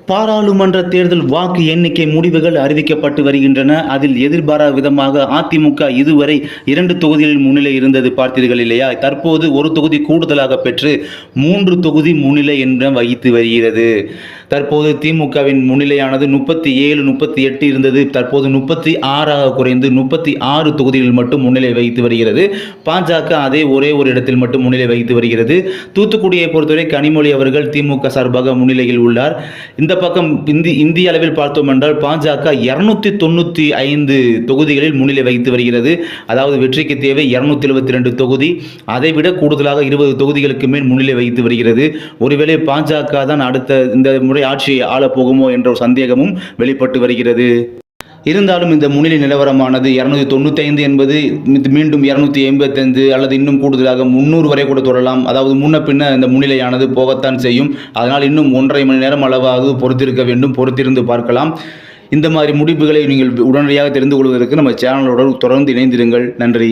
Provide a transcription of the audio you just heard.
பாராளுமன்ற தேர்தல் வாக்கு எண்ணிக்கை முடிவுகள் அறிவிக்கப்பட்டு வருகின்றன. அதில் எதிர்பாராத விதமாக அதிமுக இதுவரை 2 தொகுதிகளில் முன்னிலை இருந்தது பார்த்தீர்கள் இல்லையா? தற்போது ஒரு தொகுதி கூடுதலாக பெற்று 3 தொகுதி முன்னிலை என்று வகித்து வருகிறது. தற்போது திமுகவின் முன்னிலையானது 37, 38 இருந்தது. தற்போது 36 குறைந்து 36 தொகுதிகளில் மட்டும் முன்னிலை வகித்து வருகிறது. பாஜக அதே ஒரே ஒரு இடத்தில் மட்டும் முன்னிலை வகித்து வருகிறது. தூத்துக்குடியை பொறுத்தவரை கனிமொழி அவர்கள் திமுக சார்பாக முன்னிலையில் உள்ளார். இந்த பக்கம் இந்திய அளவில் பார்த்தோம் என்றால் பாஜக 295 தொகுதிகளில் முன்னிலை வகித்து வருகிறது. அதாவது வெற்றிக்கு தேவை 272 தொகுதி. அதைவிட கூடுதலாக 20 தொகுதிகளுக்கு மேல் முன்னிலை வகித்து வருகிறது. ஒருவேளை பாஜக தான் அடுத்த இந்த முறை ஆட்சியை ஆளப்போகுமோ என்ற ஒரு சந்தேகமும் வெளிப்பட்டு வருகிறது. இருந்தாலும் இந்த முன்னிலை நிலவரமானது 295 என்பது மீண்டும் 285 அல்லது இன்னும் கூடுதலாக 300 வரை கூட தொடரலாம். அதாவது முன்ன பின்ன இந்த முன்னிலையானது போகத்தான் செய்யும். அதனால் இன்னும் 1.5 மணி நேரம் அளவாவது பொறுத்திருக்க வேண்டும், பொறுத்திருந்து பார்க்கலாம். இந்த மாதிரி முடிவுகளை நீங்கள் உடனடியாக தெரிந்து கொள்வதற்கு நம்ம சேனலோடு தொடர்ந்து இணைந்திருங்கள். நன்றி.